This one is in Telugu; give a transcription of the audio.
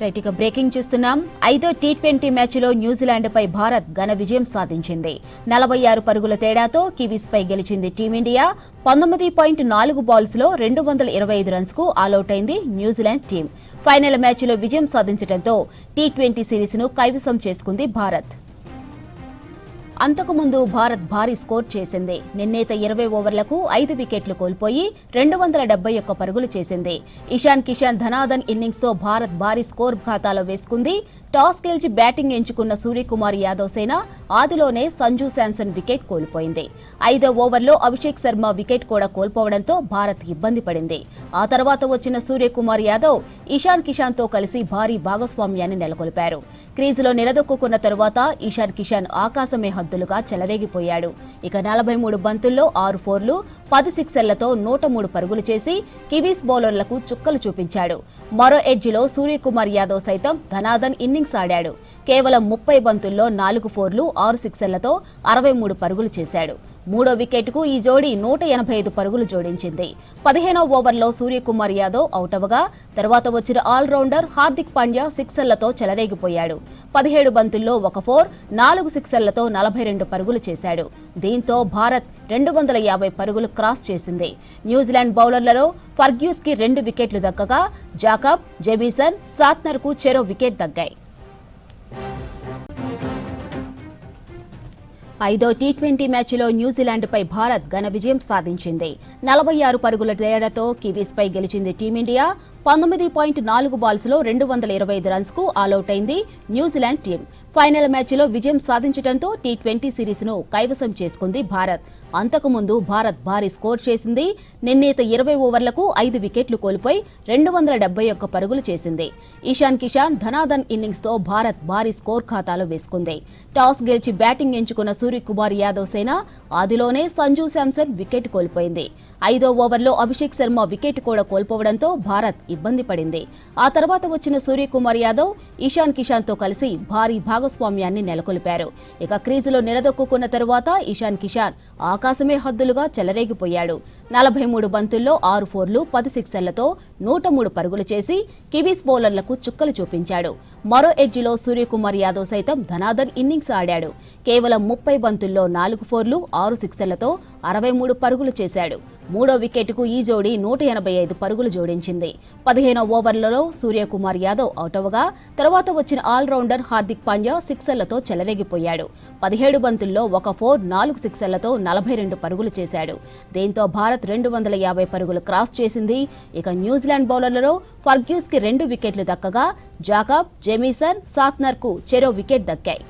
రైట్, ఇక బ్రేకింగ్ చూస్తున్నాం. 5వ టీ20 మ్యాచ్లో న్యూజిలాండ్పై భారత్ ఘన విజయం సాధించింది. 46 పరుగుల తేడాతో కివీస్పై గెలిచింది టీమిండియా. 19.4 బాల్స్లో 225 రన్స్కు ఆలౌట్ అయింది న్యూజిలాండ్ టీం. ఫైనల్ మ్యాచ్లో విజయం సాధించడంతో టీ20 సిరీస్ను కైవసం చేసుకుంది భారత్. అంతకుముందు భారత్ భారీ స్కోర్ చేసింది. నిర్ణీత 20 ఓవర్లకు 5 వికెట్లు కోల్పోయి 271 పరుగులు చేసింది. ఇషాన్ కిషాన్ ధనాధన్ ఇన్నింగ్స్తో భారత్ భారీ స్కోర్ ఖాతాలో వేసుకుంది. టాస్ గెలిచి బ్యాటింగ్ ఎంచుకున్న సూర్యకుమార్ యాదవ్ సేన ఆదిలోనే సంజు శాంసన్ వికెట్ కోల్పోయింది. 5వ ఓవర్లో అభిషేక్ శర్మ వికెట్ కూడా కోల్పోవడంతో భారత్ ఇబ్బంది పడింది. ఆ తర్వాత వచ్చిన సూర్యకుమార్ యాదవ్ ఇషాన్ కిషాన్తో కలిసి భారీ భాగస్వామ్యాన్ని నెలకొల్పారు. క్రీజులో నిలదొక్కున్న తరువాత ఇషాన్ కిషాన్ ఆకాశమే హద్దులుగా చెలరేగిపోయాడు. ఇక 43 బంతుల్లో 6 ఫోర్లు 10 సిక్సర్లతో 103 పరుగులు చేసి కివీస్ బౌలర్లకు చుక్కలు చూపించాడు. మరో ఎడ్జిలో సూర్యకుమార్ యాదవ్ సైతం ధనాధన్ ఇన్నింగ్స్ ఆడాడు. కేవలం 30 బంతుల్లో 4 ఫోర్లు 6 సిక్సర్లతో 63 పరుగులు చేశాడు. మూడో వికెట్కు ఈ జోడీ 185 పరుగులు జోడించింది. 15వ ఓవర్లో సూర్యకుమార్ యాదవ్ అవుట్ అవగా తర్వాత వచ్చిన ఆల్రౌండర్ హార్దిక్ పాండ్యా సిక్సర్లతో చెలరేగిపోయాడు. 17 బంతుల్లో 1 ఫోర్ 4 సిక్సర్లతో 42 పరుగులు చేశాడు. దీంతో భారత్ 250 పరుగులు క్రాస్ చేసింది. న్యూజిలాండ్ బౌలర్లలో ఫర్గ్యూస్కి 2 వికెట్లు దక్కగా జాకబ్, జెమిసన్, సాత్నర్కు చెరో వికెట్ దక్కాయి. 5వ టీ20 మ్యాచ్లో న్యూజిలాండ్పై భారత్ ఘన విజయం సాధించింది. 46 పరుగుల తేడాతో కివీస్పై గెలిచింది టీమిండియా. 19.4 బాల్స్లో 225 రన్స్కు ఆలౌట్ అయింది న్యూజిలాండ్ టీం. ఫైనల్ మ్యాచ్లో విజయం సాధించడంతో టీ20 సిరీస్ను కైవసం చేసుకుంది భారత్. అంతకుముందు భారత్ భారీ స్కోర్ చేసింది. నిర్ణీత 20 ఓవర్లకు 5 వికెట్లు కోల్పోయి 271 పరుగులు చేసింది. ఇషాన్ కిషాన్ ధనాధన్ ఇన్నింగ్స్తో భారత్ భారీ స్కోర్ ఖాతాలో వేసుకుంది. టాస్ గెలిచి బ్యాటింగ్ ఎంచుకున్న సూర్యకుమార్ యాదవ్ సేన ఆదిలోనే సంజు శాంసన్ వికెట్ కోల్పోయింది. 5వ ఓవర్లో అభిషేక్ శర్మ వికెట్ కూడా కోల్పోవడంతో భారత్ ఇబ్బంది పడింది. ఆ తర్వాత వచ్చిన సూర్యకుమార్ యాదవ్ ఇషాన్ కిషాన్తో కలిసి భారీ భాగస్వామ్యాన్ని నెలకొల్పారు. ఇక క్రీజులో నిలదొక్కున్న తరువాత ఇషాన్ కిషాన్ ఆకాశమే హద్దులుగా చెలరేగిపోయాడు. 43 బంతుల్లో 6 ఫోర్లు 10 సిక్సర్లతో 103 పరుగులు చేసి కివీస్ బౌలర్లకు చుక్కలు చూపించాడు. మరో ఎడ్జిలో సూర్యకుమార్ యాదవ్ సైతం ధనాధన్ ఇన్నింగ్స్ ఆడాడు. కేవలం 30 బంతుల్లో 4 ఫోర్లు 6 సిక్సర్లతో 63 పరుగులు చేశాడు. మూడో వికెట్కు ఈ జోడీ 185 పరుగులు జోడించింది. 15వ ఓవర్లలో సూర్యకుమార్ యాదవ్ అవుట్ అవగా తర్వాత వచ్చిన ఆల్రౌండర్ హార్దిక్ పాండ్యా సిక్సర్లతో చెలరేగిపోయాడు. 17 బంతుల్లో 1 ఫోర్ 4 సిక్సర్లతో 42 పరుగులు చేశాడు. దీంతో భారత్ 250 పరుగులు క్రాస్ చేసింది. ఇక న్యూజిలాండ్ బౌలర్లలో ఫర్గ్యూస్కి 2 వికెట్లు దక్కగా జాకబ్, జెమిసన్, సాత్నర్కు చెరో వికెట్ దక్కాయి.